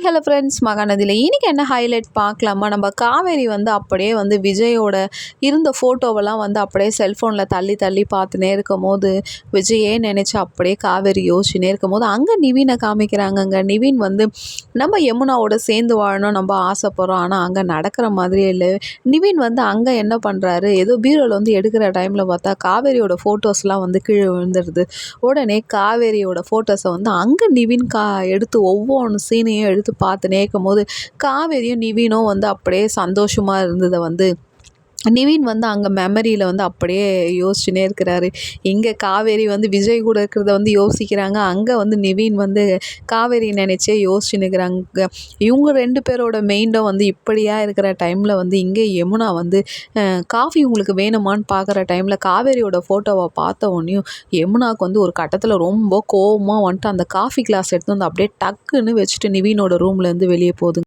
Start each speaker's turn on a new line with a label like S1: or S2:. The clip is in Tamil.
S1: ஹலோ ஃப்ரெண்ட்ஸ், மகாநதியில் இன்றைக்கி என்ன ஹைலைட் பார்க்கலாமா? நம்ம காவேரி வந்து அப்படியே வந்து விஜயோட இருந்த ஃபோட்டோவெல்லாம் வந்து அப்படியே செல்ஃபோனில் தள்ளி தள்ளி பார்த்துனே இருக்கும் போது, விஜயே நினச்சி அப்படியே காவேரி யோசிச்சுனே இருக்கும் போது அங்கே நிவீனை காமிக்கிறாங்கங்க. நிவீன் வந்து நம்ம யமுனாவோட சேர்ந்து வாழணும் நம்ம ஆசைப்படுறோம், ஆனால் அங்கே நடக்கிற மாதிரியே இல்லை. நிவீன் வந்து அங்கே என்ன பண்ணுறாரு, ஏதோ பீரோவில் வந்து எடுக்கிற டைமில் பார்த்தா காவேரியோட ஃபோட்டோஸ்லாம் வந்து கீழே விழுந்துருது. உடனே காவேரியோட ஃபோட்டோஸை வந்து அங்கே நிவீன் எடுத்து ஒவ்வொன்று சீனையும் எடுத்து பார்த்துனே இருக்கும்போது காவேரியும் நிவீனும் வந்து அப்படியே சந்தோஷமாக இருந்ததை வந்து நிவீன் வந்து அங்கே மெமரியில் வந்து அப்படியே யோசிச்சுனே இருக்கிறாரு. இங்கே காவேரி வந்து விஜய் கூட இருக்கிறத வந்து யோசிக்கிறாங்க, அங்கே வந்து நிவீன் வந்து காவேரி நினச்சே யோசிச்சுன்னு இருக்கிறாங்க. இவங்க 2 பேரோட மெயிண்டும் வந்து இப்படியா இருக்கிற டைமில் வந்து இங்கே யமுனா வந்து காஃபி உங்களுக்கு வேணுமான்னு பார்க்குற டைமில் காவேரியோட ஃபோட்டோவை பார்த்த உடனேயும் யமுனாவுக்கு வந்து ஒரு கட்டத்தில் ரொம்ப கோவமாக வந்துட்டு அந்த காஃபி கிளாஸ் எடுத்து வந்து அப்படியே டக்குன்னு வச்சுட்டு நிவீனோட ரூம்லேருந்து வெளியே போகுது.